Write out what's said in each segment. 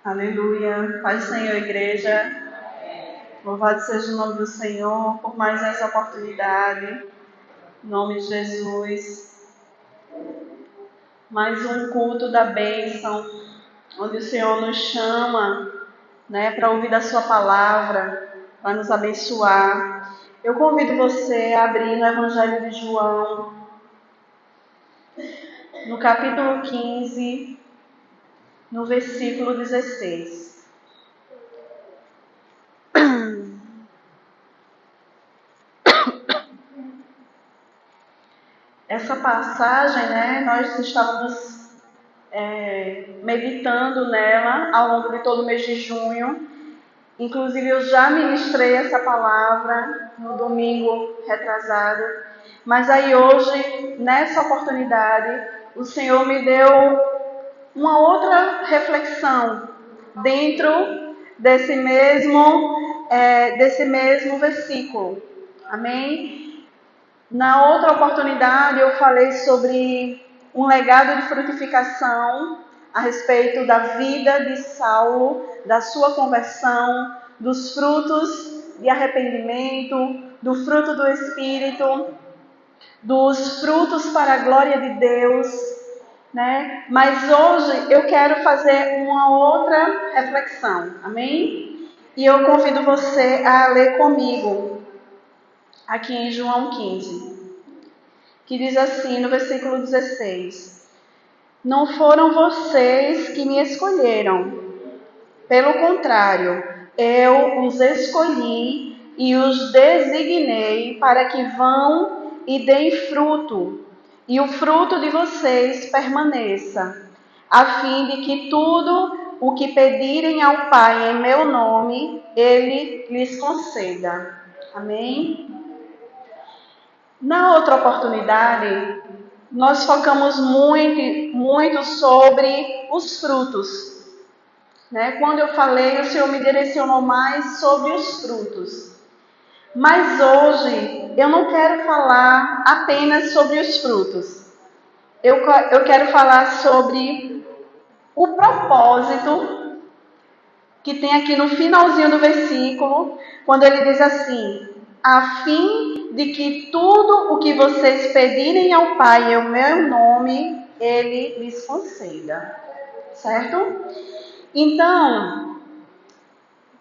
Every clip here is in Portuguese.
Aleluia. Paz do Senhor, igreja. Louvado seja o nome do Senhor por mais essa oportunidade. Em nome de Jesus. Mais um culto da bênção, onde o Senhor nos chama, para ouvir da sua palavra, para nos abençoar. Eu convido você a abrir no Evangelho de João, no capítulo 15, no versículo 16. Essa passagem, nós estávamos meditando nela ao longo de todo o mês de junho. Inclusive, eu já ministrei essa palavra no domingo retrasado. Mas aí hoje, nessa oportunidade, o Senhor me deu uma outra reflexão dentro desse mesmo versículo. Amém? Na outra oportunidade, eu falei sobre um legado de frutificação a respeito da vida de Saulo, da sua conversão, dos frutos de arrependimento, do fruto do Espírito, dos frutos para a glória de Deus, Mas hoje eu quero fazer uma outra reflexão, amém? E eu convido você a ler comigo, aqui em João 15, que diz assim no versículo 16: Não foram vocês que me escolheram, pelo contrário, eu os escolhi e os designei para que vão e deem fruto, e o fruto de vocês permaneça, a fim de que tudo o que pedirem ao Pai em meu nome, Ele lhes conceda. Amém? Na outra oportunidade, nós focamos muito sobre os frutos. Quando eu falei, o Senhor me direcionou mais sobre os frutos. Mas hoje, eu não quero falar apenas sobre os frutos. Eu quero falar sobre o propósito que tem aqui no finalzinho do versículo, quando ele diz assim: a fim de que tudo o que vocês pedirem ao Pai em meu nome, Ele lhes conceda. Certo? Então,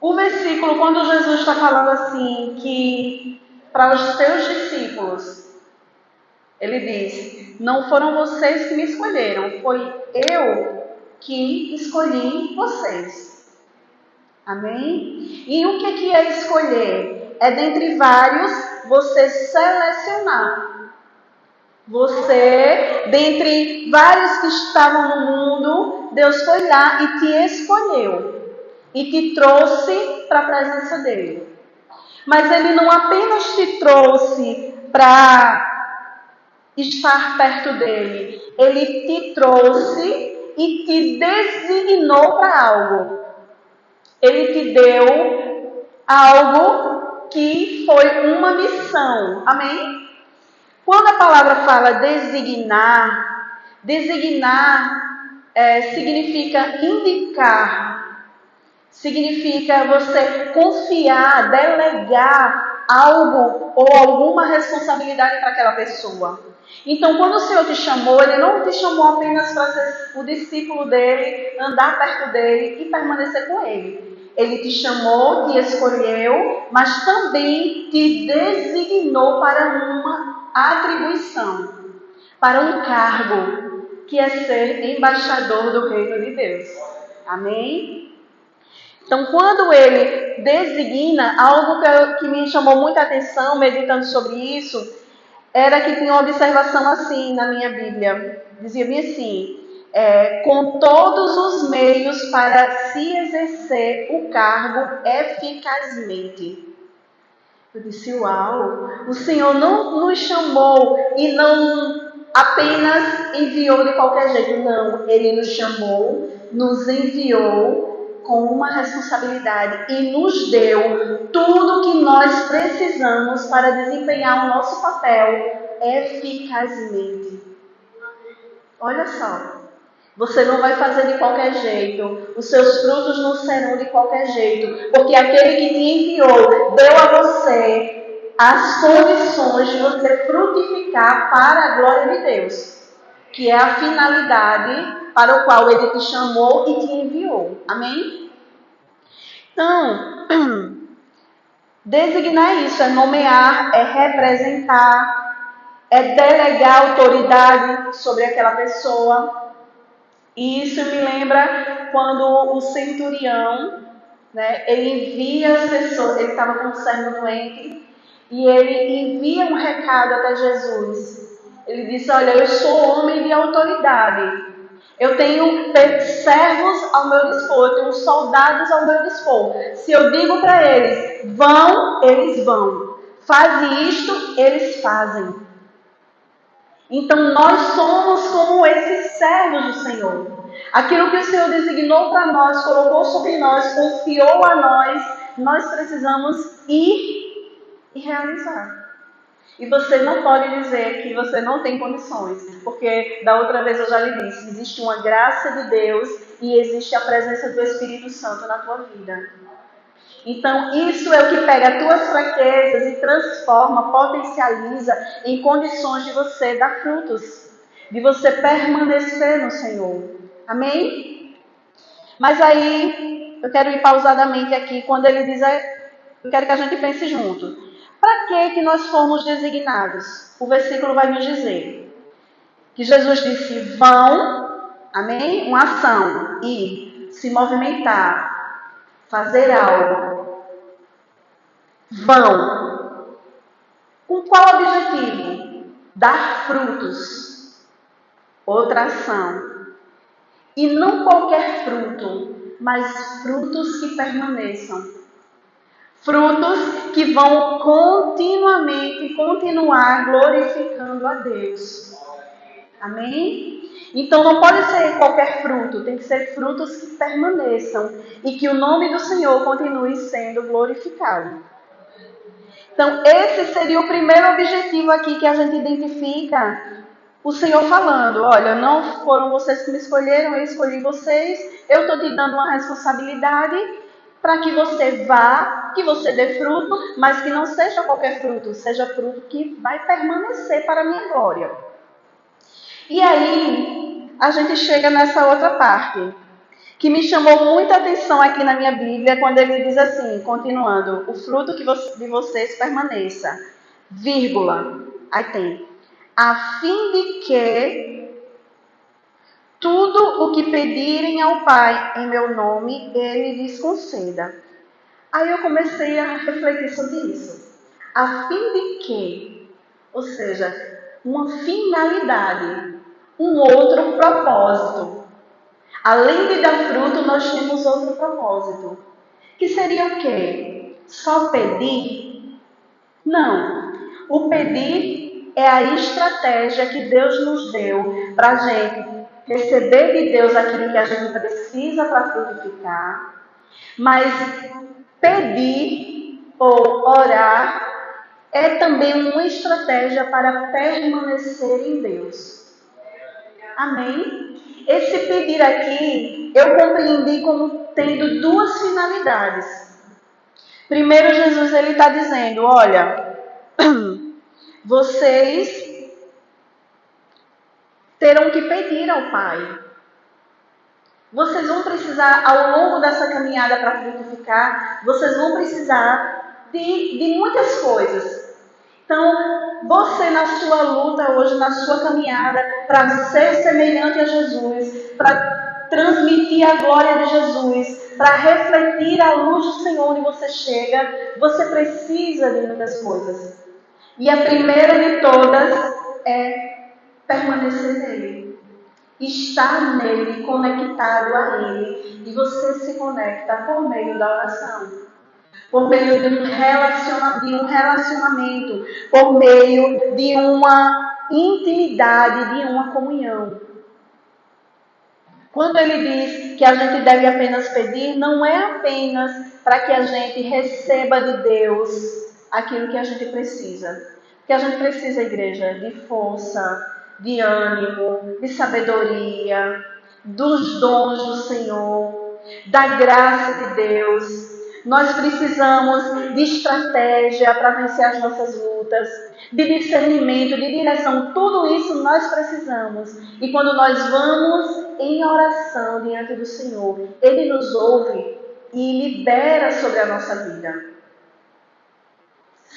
o versículo, quando Jesus está falando assim, que para os seus discípulos, ele diz: não foram vocês que me escolheram, foi eu que escolhi vocês. Amém? E o que é escolher? É dentre vários, você selecionar. Você, dentre vários que estavam no mundo, Deus foi lá e te escolheu. E te trouxe para a presença dele. Mas ele não apenas te trouxe para estar perto dele. Ele te trouxe e te designou para algo. Ele te deu algo que foi uma missão. Amém? Quando a palavra fala designar significa indicar, significa você confiar, delegar algo ou alguma responsabilidade para aquela pessoa. Então, quando o Senhor te chamou, Ele não te chamou apenas para ser o discípulo dEle, andar perto dEle e permanecer com Ele. Ele te chamou, te escolheu, mas também te designou para uma atribuição, para um cargo, que é ser embaixador do reino de Deus. Amém? Então, quando ele designa, algo que me chamou muita atenção, meditando sobre isso, era que tinha uma observação assim na minha Bíblia. Dizia-me assim: com todos os meios para se exercer o cargo eficazmente. Eu disse: uau, o Senhor não nos chamou e não apenas enviou de qualquer jeito. Não, Ele nos chamou, nos enviou com uma responsabilidade e nos deu tudo que nós precisamos para desempenhar o nosso papel eficazmente. Olha só, Você não vai fazer de qualquer jeito. Os seus frutos não serão de qualquer jeito. Porque aquele que te enviou deu a você as condições de você frutificar para a glória de Deus. Que é a finalidade para o qual Ele te chamou e te enviou. Amém? Então, designar isso é nomear, é representar, é delegar autoridade sobre aquela pessoa. E isso me lembra quando o centurião, né, ele envia as pessoas, ele estava com um servo doente, e ele envia um recado até Jesus. Ele disse: olha, eu sou homem de autoridade. Eu tenho servos ao meu dispor, eu tenho soldados ao meu dispor. Se eu digo para eles, vão, eles vão. Faz isto, eles fazem. Então nós somos como esses servos do Senhor. Aquilo que o Senhor designou para nós, colocou sobre nós, confiou a nós precisamos ir e realizar. E você não pode dizer que você não tem condições, porque da outra vez eu já lhe disse, existe uma graça de Deus e existe a presença do Espírito Santo na tua vida. Então, isso é o que pega as tuas fraquezas e transforma, potencializa em condições de você dar frutos, de você permanecer no Senhor. Amém? Mas aí, eu quero ir pausadamente aqui, quando ele diz, eu quero que a gente pense junto. Para que nós fomos designados? O versículo vai nos dizer que Jesus disse, vão, amém? Uma ação, ir, se movimentar, fazer algo. Vão. Com qual objetivo? Dar frutos. Outra ação. E não qualquer fruto, mas frutos que permaneçam. Frutos que vão continuamente continuar glorificando a Deus. Amém? Então não pode ser qualquer fruto, tem que ser frutos que permaneçam e que o nome do Senhor continue sendo glorificado. Então esse seria o primeiro objetivo aqui que a gente identifica o Senhor falando, olha, não foram vocês que me escolheram, eu escolhi vocês, eu estou te dando uma responsabilidade para que você vá, que você dê fruto, mas que não seja qualquer fruto, seja fruto que vai permanecer para a minha glória. E aí, a gente chega nessa outra parte, que me chamou muita atenção aqui na minha Bíblia, quando ele diz assim, continuando, o fruto de vocês permaneça, vírgula, aí tem, a fim de que tudo o que pedirem ao Pai em meu nome, Ele lhes conceda. Aí eu comecei a refletir sobre isso. A fim de que, ou seja, uma finalidade, um outro propósito. Além de dar fruto, nós temos outro propósito. Que seria o quê? Só pedir? Não. O pedir é a estratégia que Deus nos deu para a gente receber de Deus aquilo que a gente precisa para frutificar. Mas pedir ou orar é também uma estratégia para permanecer em Deus. Amém? Esse pedir aqui, eu compreendi como tendo duas finalidades. Primeiro, Jesus ele está dizendo, olha, vocês terão que pedir ao Pai. Vocês vão precisar, ao longo dessa caminhada para frutificar, vocês vão precisar de muitas coisas. Então, você na sua luta hoje, na sua caminhada, para ser semelhante a Jesus, para transmitir a glória de Jesus, para refletir a luz do Senhor onde você chega, você precisa de muitas coisas. E a primeira de todas é permanecer nele. Estar nele, conectado a ele. E você se conecta por meio da oração. Por meio de um relacionamento. Por meio de uma intimidade, de uma comunhão. Quando ele diz que a gente deve apenas pedir, não é apenas para que a gente receba de Deus aquilo que a gente precisa. Porque a gente precisa, igreja, de força, de ânimo, de sabedoria, dos dons do Senhor, da graça de Deus. Nós precisamos de estratégia para vencer as nossas lutas, de discernimento, de direção. Tudo isso nós precisamos. E quando nós vamos em oração diante do Senhor, Ele nos ouve e libera sobre a nossa vida.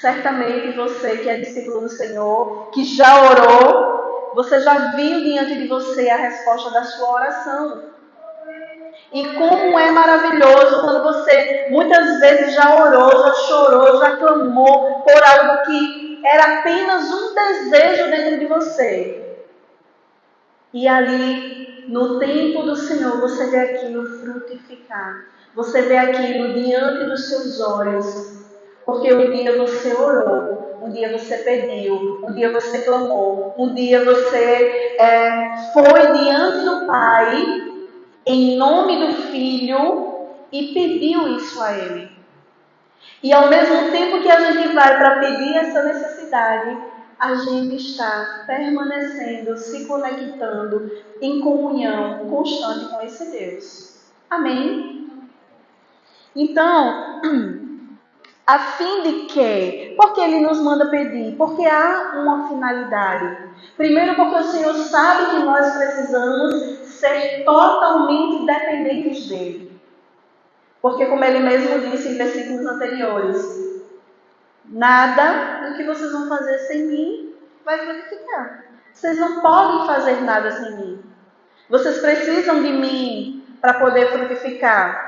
Certamente você que é discípulo do Senhor, que já orou, você já viu diante de você a resposta da sua oração. E como é maravilhoso quando você muitas vezes já orou, já chorou, já clamou por algo que era apenas um desejo dentro de você. E ali, no tempo do Senhor, você vê aquilo frutificar. Você vê aquilo diante dos seus olhos. Porque um dia você orou, um dia você pediu, um dia você clamou, um dia você foi diante do Pai, em nome do Filho, e pediu isso a Ele. E ao mesmo tempo que a gente vai para pedir essa necessidade, a gente está permanecendo, se conectando em comunhão constante com esse Deus. Amém? Então, a fim de que? Porque Ele nos manda pedir? Porque há uma finalidade. Primeiro, porque o Senhor sabe que nós precisamos ser totalmente dependentes dEle. Porque, como Ele mesmo disse em versículos anteriores, nada do que vocês vão fazer sem mim vai frutificar. Vocês não podem fazer nada sem mim. Vocês precisam de mim para poder frutificar.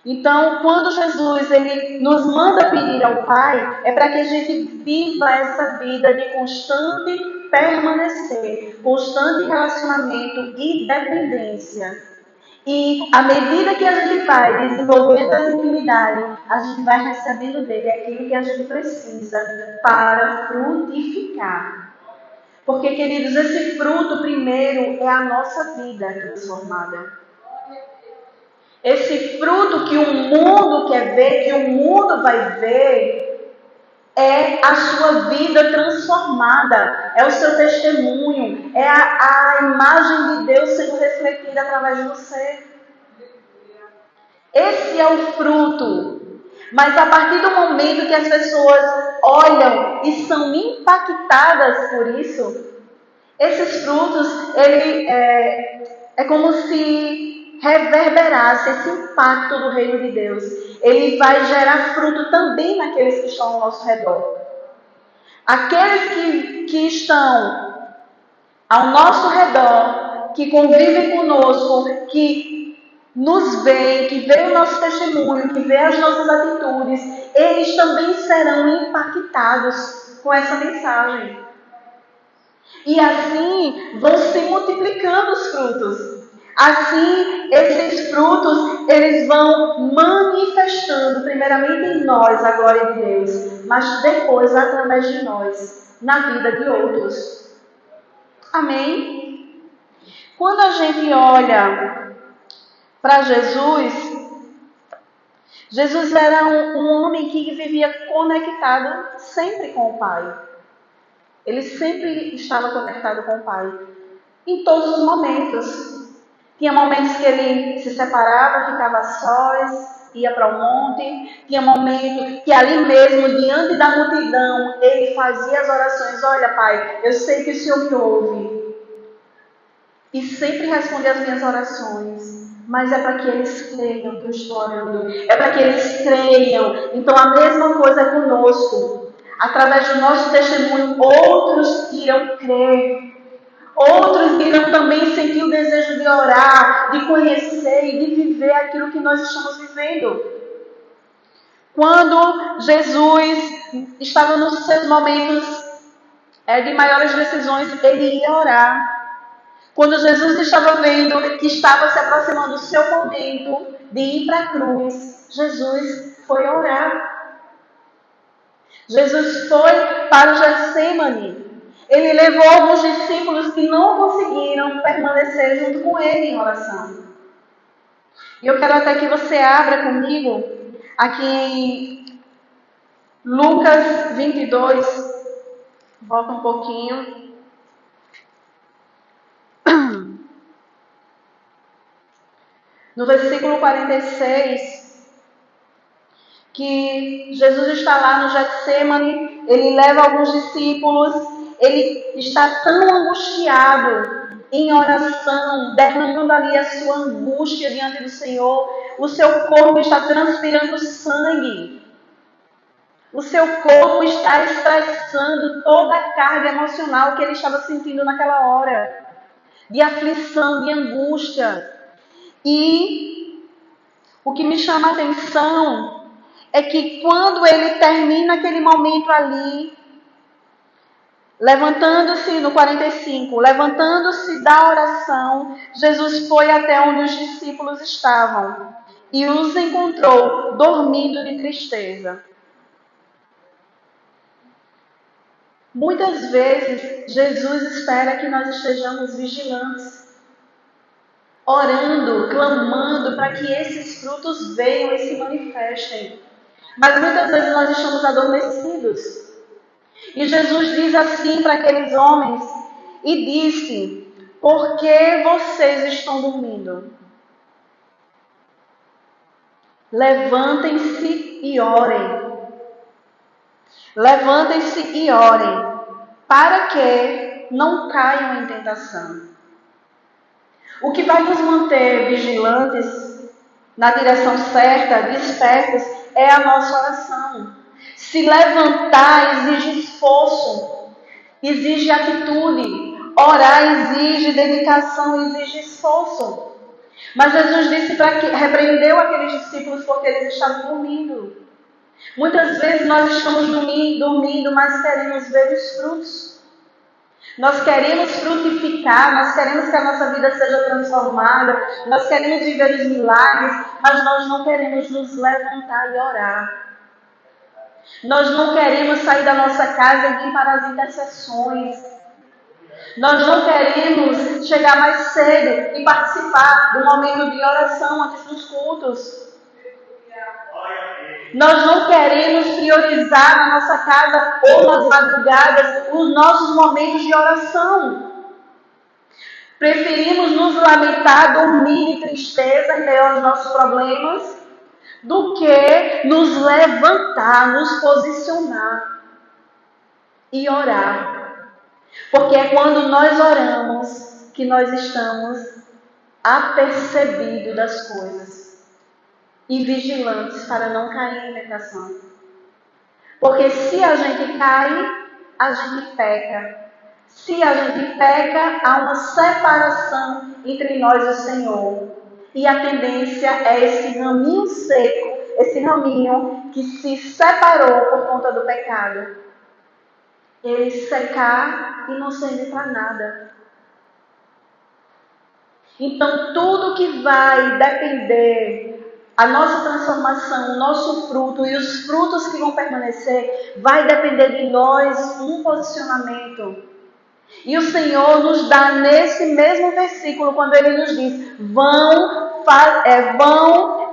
Então, quando Jesus ele nos manda pedir ao Pai, é para que a gente viva essa vida de constante permanecer, constante relacionamento e dependência. E à medida que a gente vai desenvolvendo essa intimidade, a gente vai recebendo dele aquilo que a gente precisa para frutificar. Porque, queridos, esse fruto primeiro é a nossa vida transformada. Esse fruto que o mundo quer ver, que o mundo vai ver, é a sua vida transformada, é o seu testemunho, é a imagem de Deus sendo refletida através de você. Esse é o fruto. Mas a partir do momento que as pessoas olham e são impactadas por isso, esses frutos, ele é como se reverberasse esse impacto do reino de Deus. Ele vai gerar fruto também naqueles que estão ao nosso redor. Aqueles que estão ao nosso redor, que convivem conosco, que nos veem, que veem o nosso testemunho, que veem as nossas atitudes, eles também serão impactados com essa mensagem. E assim vão se multiplicando os frutos. Assim, esses frutos, eles vão manifestando primeiramente em nós a glória de Deus, mas depois através de nós, na vida de outros. Amém? Quando a gente olha para Jesus, Jesus era um homem que vivia conectado sempre com o Pai. Ele sempre estava conectado com o Pai. Em todos os momentos. Tinha momentos que ele se separava, ficava a sós, ia para o monte. Tinha momentos que ali mesmo, diante da multidão, ele fazia as orações. Olha, Pai, eu sei que o Senhor me ouve. E sempre responde as minhas orações. Mas é para que eles creiam que eu estou orando. É para que eles creiam. Então a mesma coisa é conosco. Através do nosso testemunho, outros irão crer. Outros irão também sentir o desejo de orar, de conhecer e de viver aquilo que nós estamos vivendo. Quando Jesus estava nos seus momentos de maiores decisões, ele ia orar. Quando Jesus estava vendo que estava se aproximando o seu momento de ir para a cruz, Jesus foi orar. Jesus foi para o Getsemane. Ele levou alguns discípulos que não conseguiram permanecer junto com ele em oração. E eu quero até que você abra comigo aqui em Lucas 22. Volta um pouquinho. No versículo 46, que Jesus está lá no Getsemane, ele leva alguns discípulos, ele está tão angustiado em oração, derramando ali a sua angústia diante do Senhor, o seu corpo está transpirando sangue, o seu corpo está expressando toda a carga emocional que ele estava sentindo naquela hora, de aflição, de angústia. E o que me chama a atenção é que quando ele termina aquele momento ali, levantando-se no 45, levantando-se da oração, Jesus foi até onde os discípulos estavam e os encontrou dormindo de tristeza. Muitas vezes, Jesus espera que nós estejamos vigilantes, orando, clamando para que esses frutos venham e se manifestem. Mas muitas vezes nós estamos adormecidos. E Jesus diz assim para aqueles homens, e disse: por que vocês estão dormindo? Levantem-se e orem. Levantem-se e orem, para que não caiam em tentação. O que vai nos manter vigilantes, na direção certa, despertos, é a nossa oração. Se levantar exige esforço, exige atitude. Orar exige dedicação, exige esforço. Mas Jesus disse repreendeu aqueles discípulos porque eles estavam dormindo. Muitas vezes nós estamos dormindo, mas queremos ver os frutos. Nós queremos frutificar, nós queremos que a nossa vida seja transformada, nós queremos viver os milagres, mas nós não queremos nos levantar e orar. Nós não queremos sair da nossa casa e vir para as intercessões. Nós não queremos chegar mais cedo e participar do momento de oração antes dos cultos. Nós não queremos priorizar na nossa casa ou nas madrugadas os nossos momentos de oração. Preferimos nos lamentar, dormir de tristeza em meio aos nossos problemas, do que nos levantar, nos posicionar e orar. Porque é quando nós oramos que nós estamos apercebidos das coisas e vigilantes para não cair em tentação. Porque se a gente cai, a gente peca. Se a gente peca, há uma separação entre nós e o Senhor. E a tendência é esse raminho seco, esse raminho que se separou por conta do pecado, ele secar e não servir para nada. Então, tudo que vai depender, a nossa transformação, o nosso fruto e os frutos que vão permanecer, vai depender de nós um posicionamento. E o Senhor nos dá nesse mesmo versículo, quando Ele nos diz,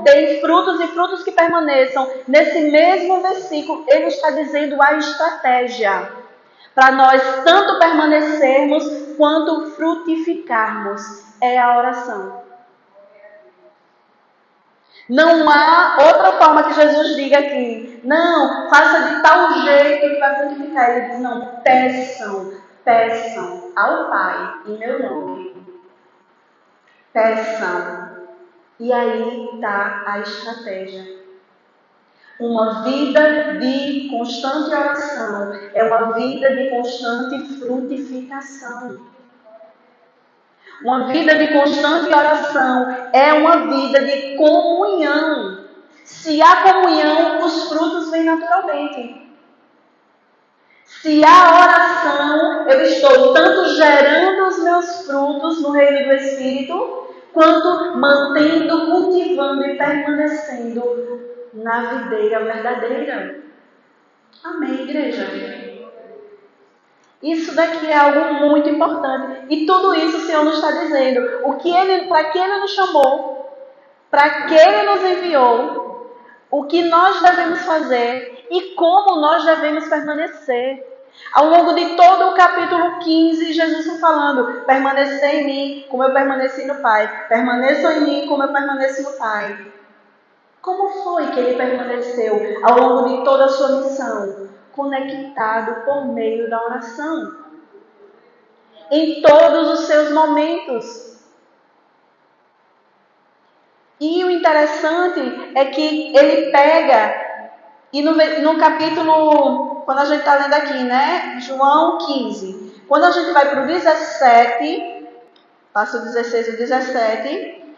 deem frutos e frutos que permaneçam. Nesse mesmo versículo, Ele está dizendo a estratégia para nós tanto permanecermos quanto frutificarmos. É a oração. Não há outra forma que Jesus diga aqui. Não, faça de tal jeito que vai frutificar. Ele diz, não, peçam ao Pai em meu nome. Peçam. E aí está a estratégia. Uma vida de constante oração é uma vida de constante frutificação. Uma vida de constante oração é uma vida de comunhão. Se há comunhão, os frutos vêm naturalmente. Se há oração, eu estou tanto gerando os meus frutos no reino do Espírito, quanto mantendo, cultivando e permanecendo na videira verdadeira. Amém, igreja? Isso daqui é algo muito importante. E tudo isso o Senhor nos está dizendo. Para que Ele nos chamou, para que Ele nos enviou, o que nós devemos fazer e como nós devemos permanecer. Ao longo de todo o capítulo 15, Jesus está falando: permanecer em mim como eu permaneci no Pai. Permaneçam em mim como eu permaneci no Pai. Como foi que ele permaneceu ao longo de toda a sua missão? Conectado por meio da oração. Em todos os seus momentos. E o interessante é que ele pega, e no capítulo, quando a gente está lendo aqui, né? João 15. Quando a gente vai para o 17, passa o 16 e o 17,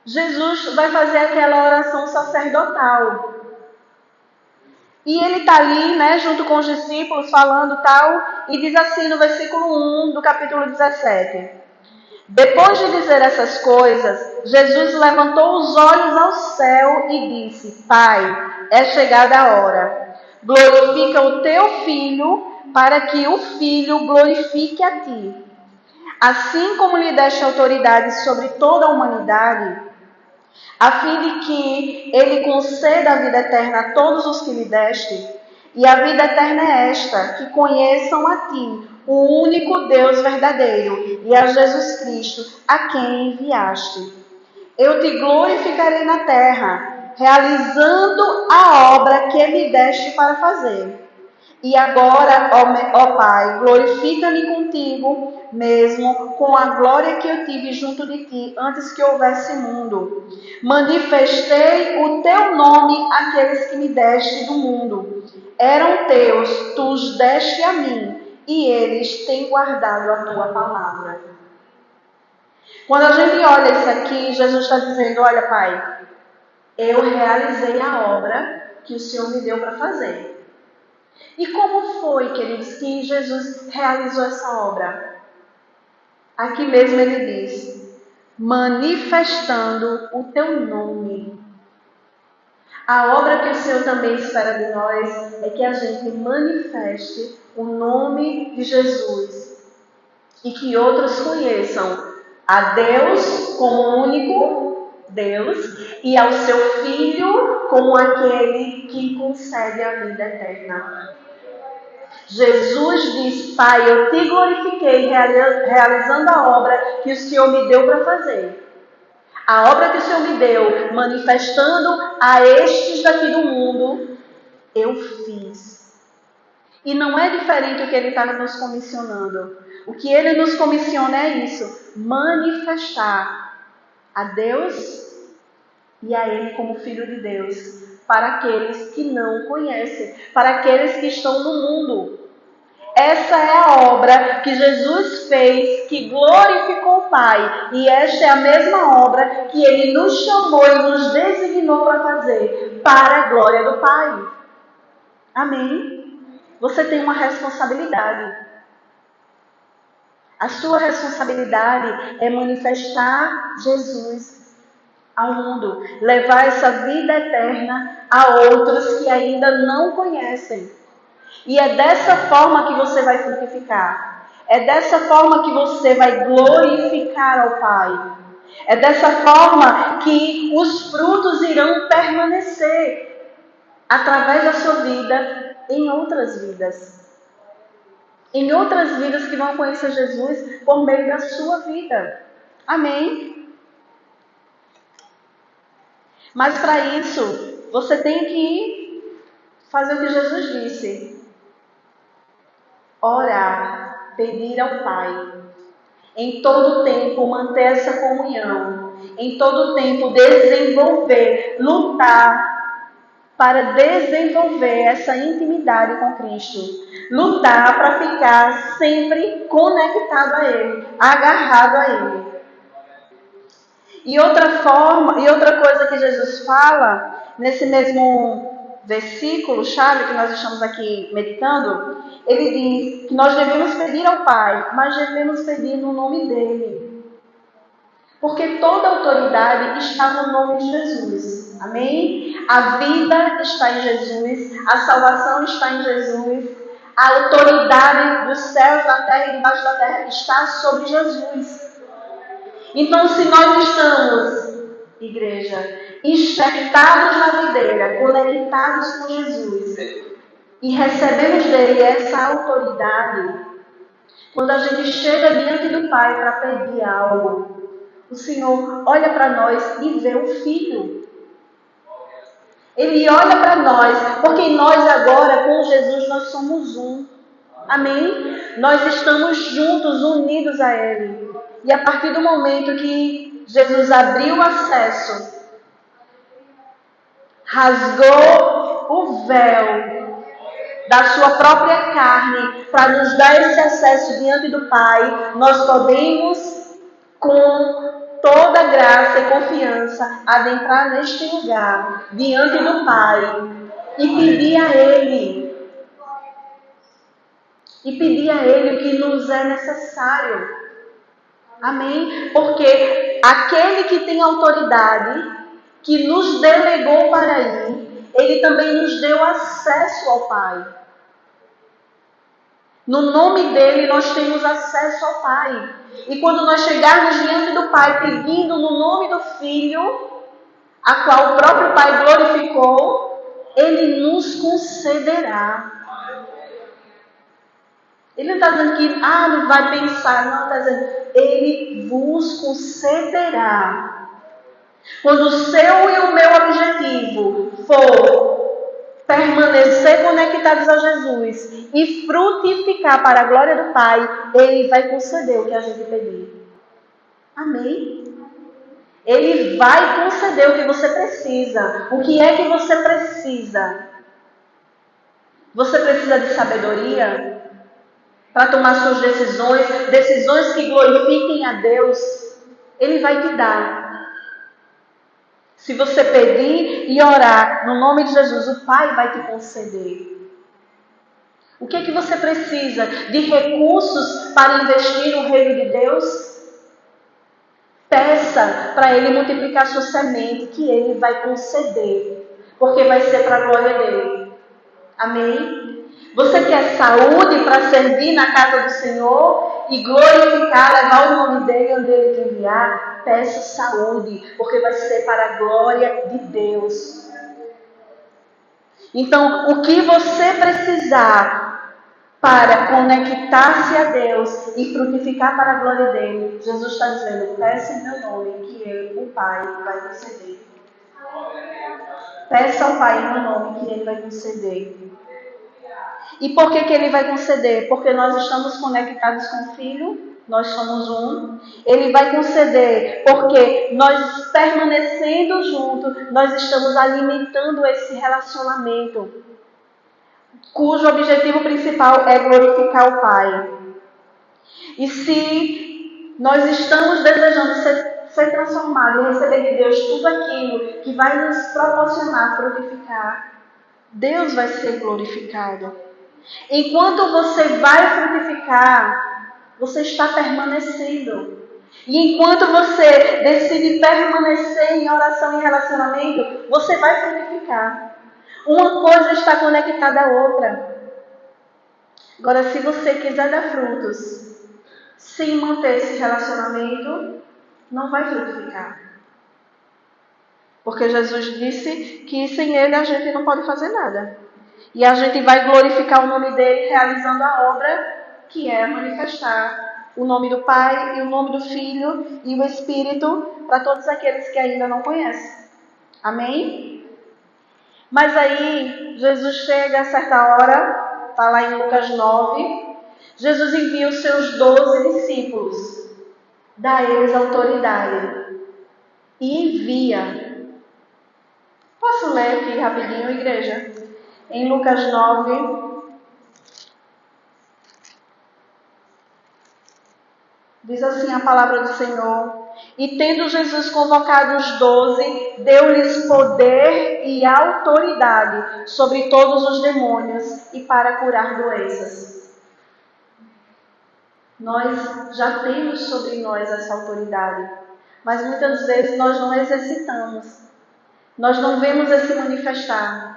Jesus vai fazer aquela oração sacerdotal. E ele está ali, né, junto com os discípulos, falando tal, e diz assim no versículo 1 do capítulo 17. Depois de dizer essas coisas, Jesus levantou os olhos ao céu e disse: Pai, é chegada a hora. Glorifica o teu Filho, para que o Filho glorifique a ti. Assim como lhe deste autoridade sobre toda a humanidade, a fim de que ele conceda a vida eterna a todos os que lhe deste. E a vida eterna é esta, que conheçam a ti, o único Deus verdadeiro, e a Jesus Cristo, a quem enviaste. Eu te glorificarei na terra, realizando a obra que me deste para fazer. E agora, ó Pai, glorifica-me contigo mesmo, com a glória que eu tive junto de ti, antes que houvesse mundo. Manifestei o teu nome àqueles que me deste do mundo. Eram teus, tu os deste a mim, e eles têm guardado a tua palavra. Quando a gente olha isso aqui, Jesus está dizendo: olha, Pai, eu realizei a obra que o Senhor me deu para fazer. E como foi, queridos, que Jesus realizou essa obra? Aqui mesmo ele diz: manifestando o teu nome. A obra que o Senhor também espera de nós é que a gente manifeste o nome de Jesus e que outros conheçam a Deus como o único Deus e ao seu Filho como aquele que concede a vida eterna. Jesus diz: Pai, eu te glorifiquei realizando a obra que o Senhor me deu para fazer. A obra que o Senhor me deu, manifestando a estes daqui do mundo, eu fiz. E não é diferente o que Ele está nos comissionando. O que Ele nos comissiona é isso: manifestar a Deus e a Ele como Filho de Deus, para aqueles que não conhecem, para aqueles que estão no mundo. Essa é a obra que Jesus fez, que glorificou o Pai. E esta é a mesma obra que Ele nos chamou e nos designou para fazer, para a glória do Pai. Amém? Você tem uma responsabilidade. A sua responsabilidade é manifestar Jesus ao mundo, levar essa vida eterna a outros que ainda não conhecem. E é dessa forma que você vai frutificar. É dessa forma que você vai glorificar ao Pai. É dessa forma que os frutos irão permanecer através da sua vida em outras vidas. Em outras vidas que vão conhecer Jesus por meio da sua vida. Amém? Mas para isso, você tem que fazer o que Jesus disse. Orar, pedir ao Pai, em todo tempo manter essa comunhão, em todo tempo desenvolver, lutar para desenvolver essa intimidade com Cristo, lutar para ficar sempre conectado a Ele, agarrado a Ele. E outra coisa que Jesus fala nesse mesmo versículo chave que nós estamos aqui meditando, ele diz que nós devemos pedir ao Pai, mas devemos pedir no nome dele. Porque toda autoridade está no nome de Jesus. Amém? A vida está em Jesus, a salvação está em Jesus, a autoridade dos céus, da terra e debaixo da terra está sobre Jesus. Então, se nós estamos, igreja, enxertados na videira, conectados com Jesus, e recebemos dele essa autoridade, quando a gente chega diante do Pai para pedir algo, o Senhor olha para nós e vê o Filho. Ele olha para nós, porque nós agora, com Jesus, nós somos um. Amém? Nós estamos juntos, unidos a Ele. E a partir do momento que Jesus abriu o acesso, rasgou o véu da sua própria carne para nos dar esse acesso diante do Pai, nós podemos, com toda graça e confiança, adentrar neste lugar, diante do Pai, e pedir a Ele. E pedir a Ele o que nos é necessário. Amém? Porque aquele que tem autoridade, que nos delegou para ir, Ele também nos deu acesso ao Pai. No nome dele nós temos acesso ao Pai. E quando nós chegarmos diante do Pai pedindo no nome do Filho, a qual o próprio Pai glorificou, Ele nos concederá. Ele não está dizendo que não vai pensar, não, está dizendo, Ele vos concederá. Quando o seu e o meu objetivo for permanecer conectados a Jesus e frutificar para a glória do Pai, Ele vai conceder o que a gente pedir. Amém? Ele vai conceder o que você precisa. O que é que você precisa? Você precisa de sabedoria para tomar suas decisões, decisões que glorifiquem a Deus. Ele vai te dar. Se você pedir e orar no nome de Jesus, o Pai vai te conceder. O que é que você precisa? De recursos para investir no reino de Deus? Peça para Ele multiplicar sua semente, que Ele vai conceder, porque vai ser para a glória dEle. Amém? Você quer saúde para servir na casa do Senhor e glorificar, levar o nome dEle onde Ele te enviar? Peça saúde, porque vai ser para a glória de Deus. Então, o que você precisar para conectar-se a Deus e frutificar para a glória dEle, Jesus está dizendo, peça em meu nome, que Ele, o Pai, vai conceder. Peça ao Pai em meu nome, que Ele vai conceder. E por que Ele vai conceder? Porque nós estamos conectados com o Filho, nós somos um. Ele vai conceder porque nós permanecendo juntos, nós estamos alimentando esse relacionamento, cujo objetivo principal é glorificar o Pai. E se nós estamos desejando ser transformados e receber de Deus tudo aquilo que vai nos proporcionar frutificar, Deus vai ser glorificado. Enquanto você vai frutificar, você está permanecendo. E enquanto você decide permanecer em oração e relacionamento, você vai frutificar. Uma coisa está conectada à outra. Agora, se você quiser dar frutos, sem manter esse relacionamento, não vai frutificar. Porque Jesus disse que sem Ele a gente não pode fazer nada. E a gente vai glorificar o nome dEle realizando a obra que é manifestar o nome do Pai e o nome do Filho e o Espírito para todos aqueles que ainda não conhecem. Amém? Mas aí, Jesus chega a certa hora, está lá em Lucas 9, Jesus envia os seus 12 discípulos, dá a eles autoridade e envia. Posso ler aqui rapidinho, igreja? Em Lucas 9, diz assim a palavra do Senhor: e tendo Jesus convocado os 12, deu-lhes poder e autoridade sobre todos os demônios e para curar doenças. Nós já temos sobre nós essa autoridade, mas muitas vezes nós não exercitamos, nós não vemos esse manifestar.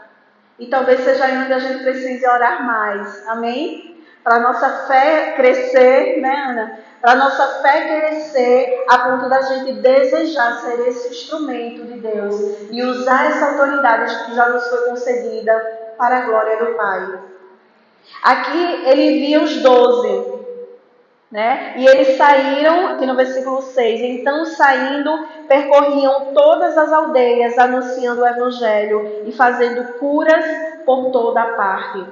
E talvez seja aí onde a gente precise orar mais, amém? Para a nossa fé crescer, né, Ana? Para a nossa fé crescer a ponto da gente desejar ser esse instrumento de Deus e usar essa autoridade que já nos foi concedida para a glória do Pai. Aqui ele envia os 12, né? E eles saíram, aqui no versículo 6, então saindo, percorriam todas as aldeias, anunciando o evangelho e fazendo curas por toda a parte.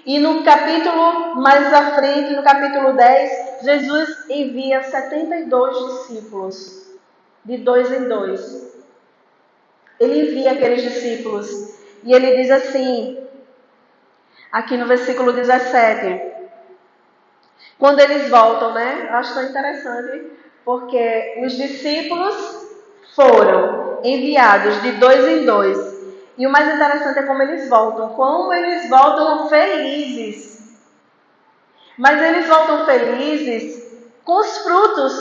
E no capítulo mais à frente, no capítulo 10, Jesus envia 72 discípulos, de 2 em 2. Ele envia aqueles discípulos. E ele diz assim, aqui no versículo 17, quando eles voltam, né? Eu acho tão interessante, porque os discípulos foram enviados de 2 em 2. E o mais interessante é como eles voltam felizes. Mas eles voltam felizes com os frutos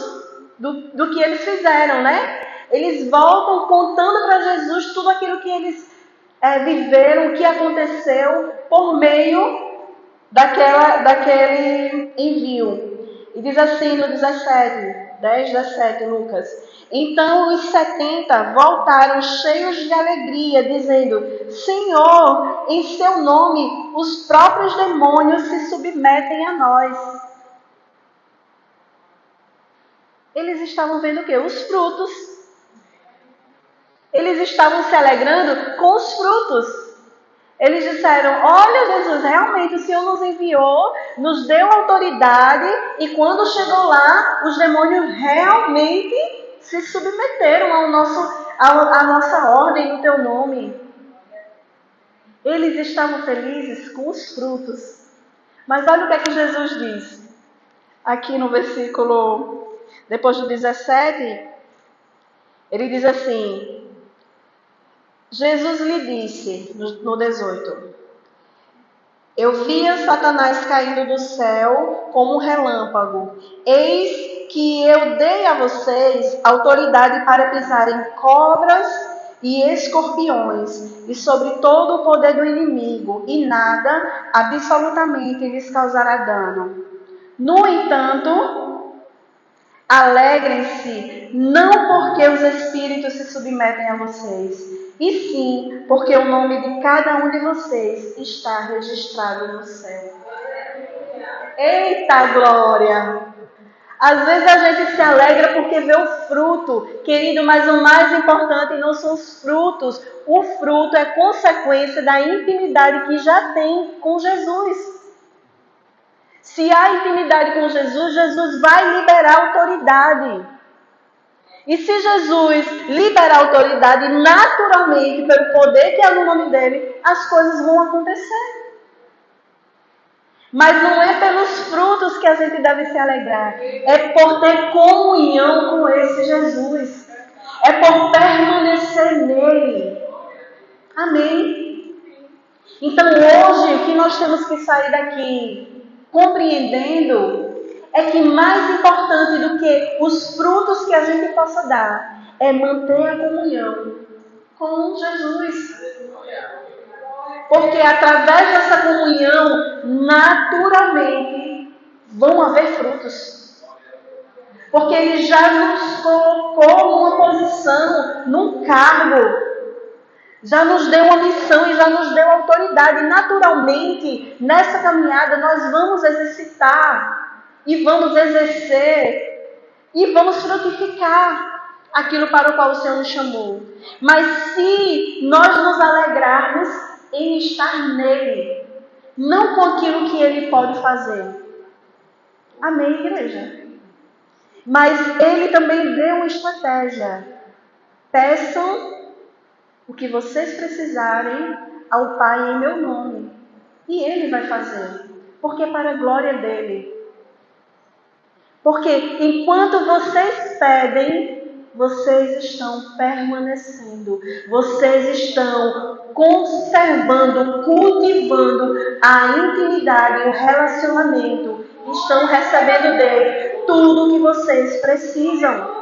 do que eles fizeram, né? Eles voltam contando para Jesus tudo aquilo que eles viveram, o que aconteceu por meio daquele envio. E diz assim no 10:17, Lucas. Então os 70 voltaram cheios de alegria, dizendo: Senhor, em seu nome os próprios demônios se submetem a nós. Eles estavam vendo o quê? Os frutos. Eles estavam se alegrando com os frutos. Eles disseram: olha, Jesus, realmente o Senhor nos enviou, nos deu autoridade, e quando chegou lá, os demônios realmente se submeteram à nossa ordem no teu nome. Eles estavam felizes com os frutos. Mas olha o que é que Jesus diz. Aqui no versículo, depois do 17, ele diz assim, Jesus lhe disse, no 18, eu via Satanás caindo do céu como um relâmpago. Eis que eu dei a vocês autoridade para pisarem cobras e escorpiões, e sobre todo o poder do inimigo, e nada absolutamente lhes causará dano. No entanto, alegrem-se, não porque os espíritos se submetem a vocês, e sim porque o nome de cada um de vocês está registrado no céu. Eita glória! Às vezes a gente se alegra porque vê o fruto, querido, mas o mais importante não são os frutos. O fruto é consequência da intimidade que já tem com Jesus. Se há intimidade com Jesus, Jesus vai liberar autoridade. E se Jesus liberar autoridade, naturalmente, pelo poder que há no nome dele, as coisas vão acontecer. Mas não é pelos frutos que a gente deve se alegrar. É por ter comunhão com esse Jesus. É por permanecer nele. Amém? Então hoje, o que nós temos que sair daqui compreendendo é que mais importante do que os frutos que a gente possa dar é manter a comunhão com Jesus. Porque através dessa comunhão, naturalmente, vão haver frutos. Porque Ele já nos colocou numa posição, num cargo, já nos deu uma missão e já nos deu autoridade. Naturalmente, nessa caminhada, nós vamos exercitar e vamos exercer e vamos frutificar aquilo para o qual o Senhor nos chamou. Mas se nós nos alegrarmos em estar nele, não com aquilo que ele pode fazer. Amém, igreja? Mas ele também deu uma estratégia. Peçam o que vocês precisarem ao Pai em meu nome. E Ele vai fazer. Porque é para a glória dEle. Porque enquanto vocês pedem, vocês estão permanecendo. Vocês estão conservando, cultivando a intimidade, o relacionamento. Estão recebendo dEle tudo o que vocês precisam.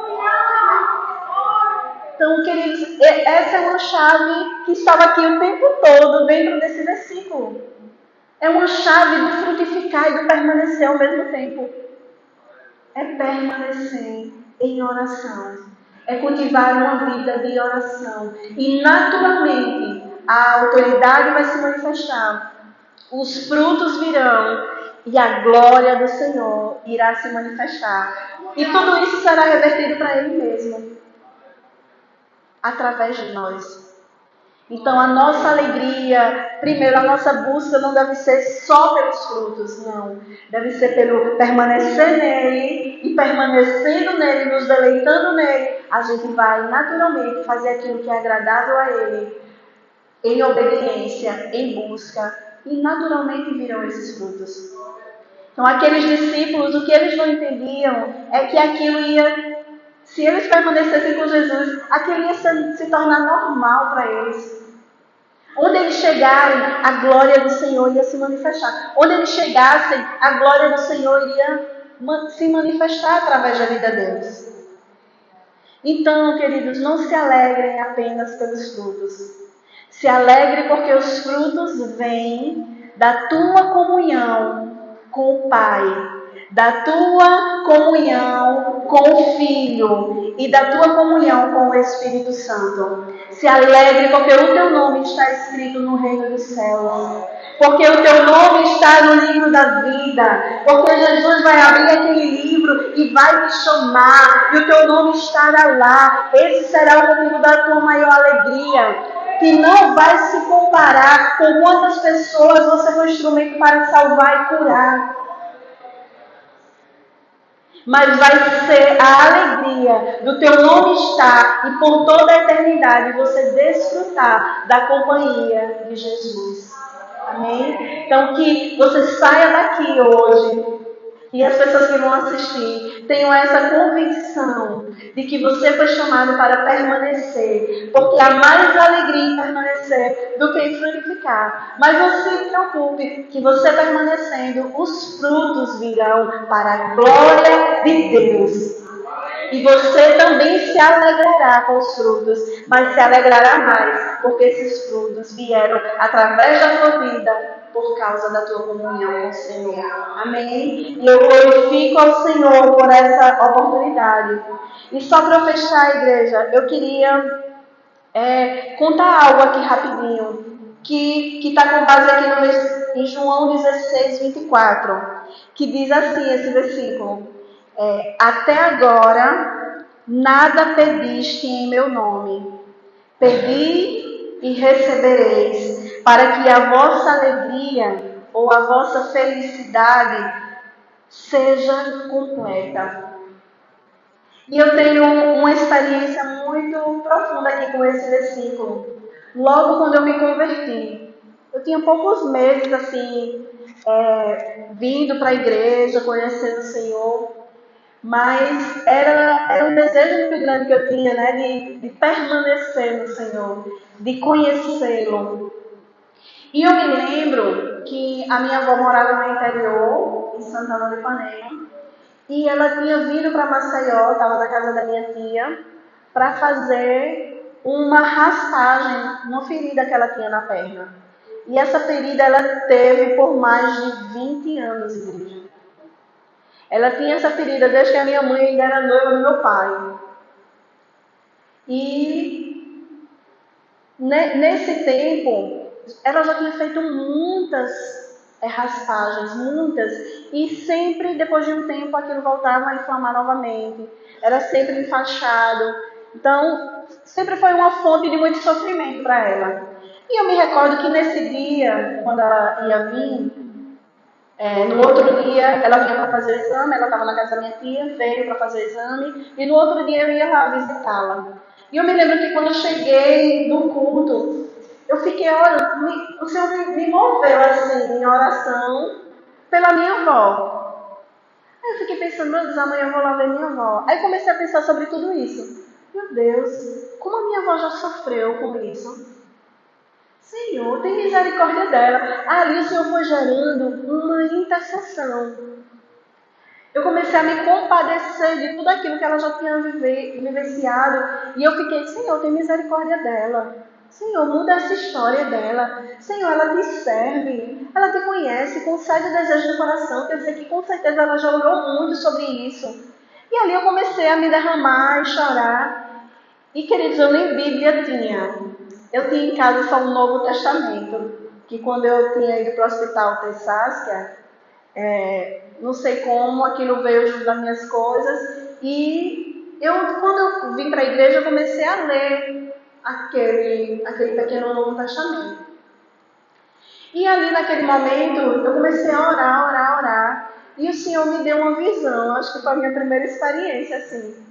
Então, queridos, essa é uma chave que estava aqui o tempo todo dentro desse versículo. É uma chave do frutificar e do permanecer ao mesmo tempo. É permanecer em oração. É cultivar uma vida de oração. E naturalmente, a autoridade vai se manifestar, os frutos virão e a glória do Senhor irá se manifestar. E tudo isso será revertido para Ele mesmo, através de nós. Então a nossa alegria, primeiro a nossa busca não deve ser só pelos frutos, não. Deve ser pelo permanecer nele, e permanecendo nele, nos deleitando nele, a gente vai naturalmente fazer aquilo que é agradável a ele, em obediência, em busca, e naturalmente virão esses frutos. Então aqueles discípulos, o que eles não entendiam é que aquilo ia, se eles permanecessem com Jesus, aquilo ia se tornar normal para eles. Onde eles chegarem, a glória do Senhor ia se manifestar. Onde eles chegassem, a glória do Senhor iria se manifestar através da vida deles. Então, queridos, não se alegrem apenas pelos frutos. Se alegre porque os frutos vêm da tua comunhão com o Pai, da tua comunhão com o Filho e da tua comunhão com o Espírito Santo. Se alegre porque o teu nome está escrito no reino dos céus, porque o teu nome está no livro da vida, porque Jesus vai abrir aquele livro e vai te chamar, e o teu nome estará lá. Esse será o motivo da tua maior alegria, que não vai se comparar com quantas pessoas você foi instrumento para salvar e curar. Mas vai ser a alegria do teu nome estar e por toda a eternidade você desfrutar da companhia de Jesus. Amém? Então que você saia daqui hoje e as pessoas que vão assistir tenham essa convicção de que você foi chamado para permanecer, porque há mais alegria em permanecer do que em frutificar. Mas não se preocupe, que você permanecendo, os frutos virão para a glória de Deus. E você também se alegrará com os frutos, mas se alegrará mais, porque esses frutos vieram através da tua vida, por causa da tua comunhão com o Senhor. Amém? E eu glorifico ao Senhor por essa oportunidade. E só para fechar a igreja, eu queria contar algo aqui rapidinho, que está com base aqui em João 16, 24, que diz assim esse versículo. Até agora, nada pediste em meu nome. Pedi e recebereis, para que a vossa alegria ou a vossa felicidade seja completa. E eu tenho uma experiência muito profunda aqui com esse versículo. Logo quando eu me converti, eu tinha poucos meses assim, vindo para a igreja, conhecendo o Senhor. Mas era um desejo muito grande que eu tinha, né, de permanecer no Senhor, de conhecê-lo. E eu me lembro que a minha avó morava no interior, em Santana do Ipanema, e ela tinha vindo para Maceió, estava na casa da minha tia, para fazer uma raspagem numa ferida que ela tinha na perna. E essa ferida ela teve por mais de 20 anos, igreja. Ela tinha essa ferida desde que a minha mãe ainda era noiva do meu pai. E nesse tempo, ela já tinha feito muitas raspagens, muitas. E sempre, depois de um tempo, aquilo voltava a inflamar novamente. Era sempre enfaixado. Então, sempre foi uma fonte de muito sofrimento para ela. E eu me recordo que nesse dia, quando ela ia vir, no outro dia ela vinha para fazer o exame, ela estava na casa da minha tia, veio para fazer o exame, e no outro dia eu ia lá visitá-la. E eu me lembro que quando eu cheguei no culto, eu fiquei orando, o Senhor me moveu assim, em oração, pela minha avó. Aí eu fiquei pensando, meu Deus, amanhã eu vou lá ver minha avó. Aí comecei a pensar sobre tudo isso. Meu Deus, como a minha avó já sofreu com isso. Senhor, tem misericórdia dela. Ali o Senhor foi gerando uma intercessão. Eu comecei a me compadecer de tudo aquilo que ela já tinha vivenciado. E eu fiquei, Senhor, tem misericórdia dela. Senhor, muda essa história dela. Senhor, ela te serve. Ela te conhece, concede o desejo do coração. Quer dizer que com certeza ela já orou muito sobre isso. E ali eu comecei a me derramar e chorar. E queridos, eu nem Bíblia tinha. Eu tinha em casa só um Novo Testamento, que quando eu tinha ido para o hospital Tessaskia, não sei como, aquilo veio junto das minhas coisas, e quando eu vim para a igreja, eu comecei a ler aquele pequeno Novo Testamento. E ali naquele momento, eu comecei a orar, e o Senhor me deu uma visão, acho que foi a minha primeira experiência, assim,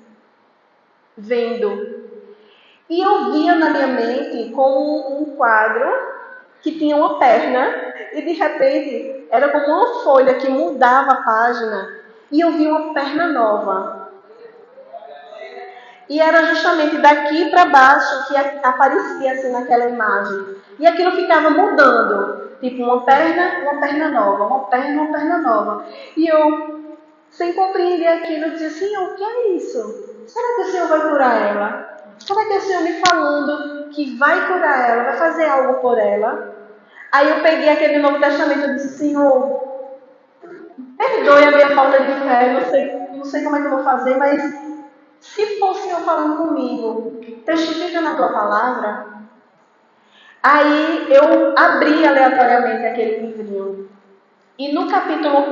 vendo. E eu via na minha mente como um quadro que tinha uma perna, e de repente era como uma folha que mudava a página, e eu vi uma perna nova. E era justamente daqui para baixo que aparecia assim naquela imagem. E aquilo ficava mudando. Tipo, uma perna nova, uma perna nova. E eu, sem compreender aquilo, eu dizia, Senhor, o que é isso? Será que o Senhor vai curar ela? Será que é o Senhor me falando que vai curar ela, vai fazer algo por ela? Aí eu peguei aquele Novo Testamento e disse, Senhor, perdoe a minha falta de fé, não sei como é que eu vou fazer, mas se for o Senhor falando comigo, testifica na tua palavra. Aí eu abri aleatoriamente aquele livrinho. E no capítulo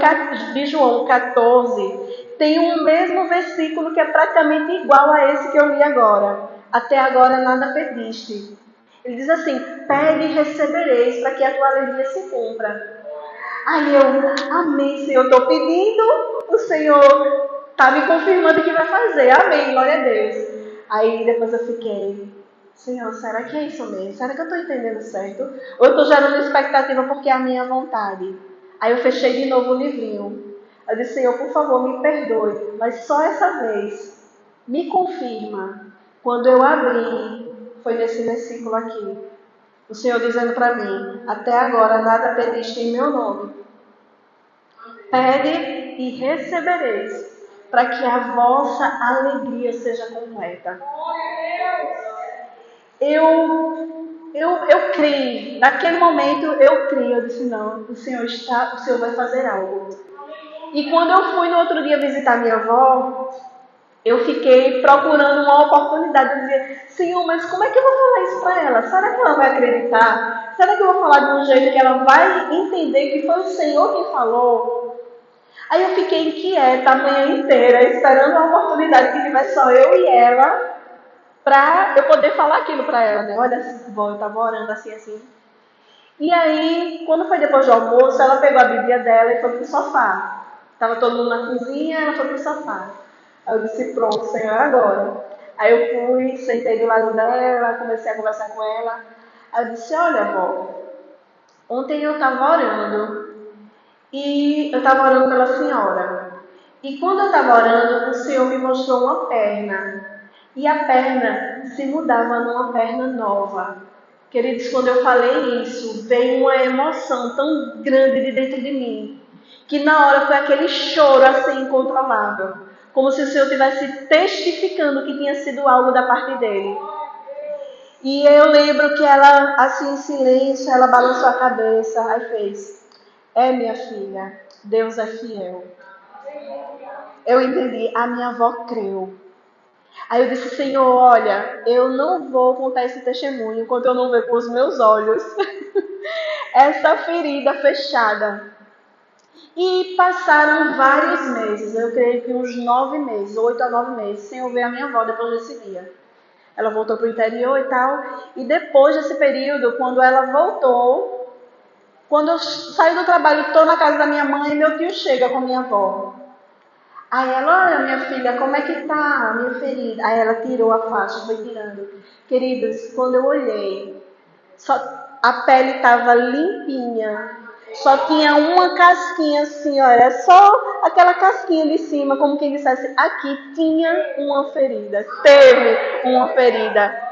de João 14, tem um mesmo versículo que é praticamente igual a esse que eu li agora. Até agora nada pediste. Ele diz assim, pede e recebereis para que a tua alegria se cumpra. Aí eu, amém, Senhor, estou pedindo, o Senhor está me confirmando que vai fazer. Amém, glória a Deus. Aí depois eu fiquei, Senhor, será que é isso mesmo? Será que eu estou entendendo certo? Ou eu estou gerando expectativa porque é a minha vontade? Aí eu fechei de novo o livrinho. Eu disse, Senhor, por favor, me perdoe, mas só essa vez, me confirma. Quando eu abri, foi nesse versículo aqui. O Senhor dizendo para mim, até agora nada pediste em meu nome. Pede e recebereis, para que a vossa alegria seja completa. Eu criei, naquele momento eu criei, eu disse, não, o Senhor vai fazer algo. E quando eu fui no outro dia visitar minha avó, eu fiquei procurando uma oportunidade. Eu dizia, Senhor, mas como é que eu vou falar isso para ela? Será que ela vai acreditar? Será que eu vou falar de um jeito que ela vai entender que foi o Senhor quem falou? Aí eu fiquei inquieta a manhã inteira, esperando a oportunidade que tivesse só eu e ela, para eu poder falar aquilo para ela, né? Olha, vó, eu estava orando assim. E aí, quando foi depois do almoço, ela pegou a Bíblia dela e foi pro sofá. Estava todo mundo na cozinha, ela foi pro sofá. Aí eu disse, pronto, Senhor, agora. Aí eu fui, sentei do lado dela, comecei a conversar com ela. Aí eu disse, olha, vó, ontem eu estava orando. E eu estava orando pela senhora. E quando eu estava orando, o Senhor me mostrou uma perna. E a perna se mudava numa perna nova. Queridos, quando eu falei isso, veio uma emoção tão grande de dentro de mim, que na hora foi aquele choro assim incontrolável, como se o Senhor estivesse testificando que tinha sido algo da parte dele. E eu lembro que ela, assim em silêncio, ela balançou a cabeça, aí fez, minha filha, Deus é fiel. Eu entendi, a minha avó creu. Aí eu disse, Senhor, olha, eu não vou contar esse testemunho enquanto eu não ver com os meus olhos essa ferida fechada. E passaram vários meses, eu creio que uns 9 meses, 8 a 9 meses, sem eu ver a minha avó depois desse dia. Ela voltou para o interior e tal, e depois desse período, quando ela voltou, quando eu saí do trabalho, estou na casa da minha mãe, meu tio chega com a minha avó. Aí ela, olha minha filha, como é que tá a minha ferida? Aí ela tirou a faixa, foi tirando. Queridos, quando eu olhei, a pele estava limpinha. Só tinha uma casquinha assim, olha, só aquela casquinha de cima, como quem dissesse, aqui tinha uma ferida, teve uma ferida.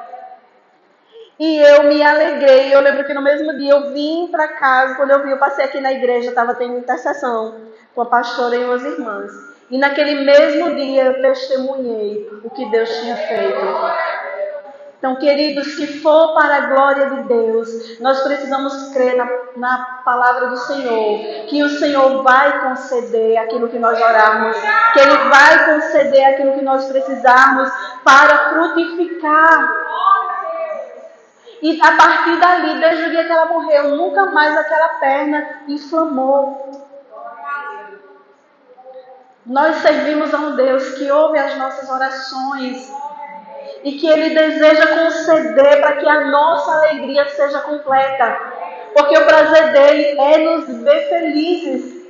E eu me alegrei, eu lembro que no mesmo dia eu vim para casa, quando eu passei aqui na igreja, estava tendo intercessão com a pastora e umas irmãs. E naquele mesmo dia eu testemunhei o que Deus tinha feito. Então, queridos, se for para a glória de Deus, nós precisamos crer na palavra do Senhor, que o Senhor vai conceder aquilo que nós oramos, que Ele vai conceder aquilo que nós precisamos para frutificar. E a partir dali, desde o dia que ela morreu, nunca mais aquela perna inflamou. Nós servimos a um Deus que ouve as nossas orações e que Ele deseja conceder para que a nossa alegria seja completa. Porque o prazer dele é nos ver felizes,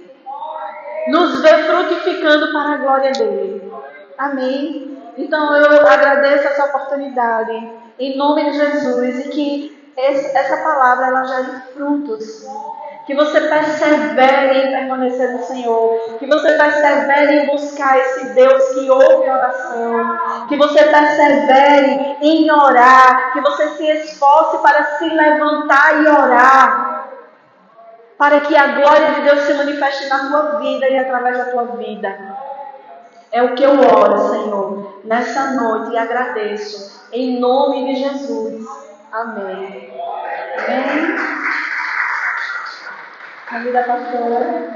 nos ver frutificando para a glória dele. Amém? Então eu agradeço essa oportunidade em nome de Jesus e que essa palavra ela gere frutos. Que você persevere em permanecer no Senhor. Que você persevere em buscar esse Deus que ouve a oração. Que você persevere em orar. Que você se esforce para se levantar e orar. Para que a glória de Deus se manifeste na tua vida e através da tua vida. É o que eu oro, Senhor, nessa noite e agradeço. Em nome de Jesus. Amém. Amém. A vida pastora.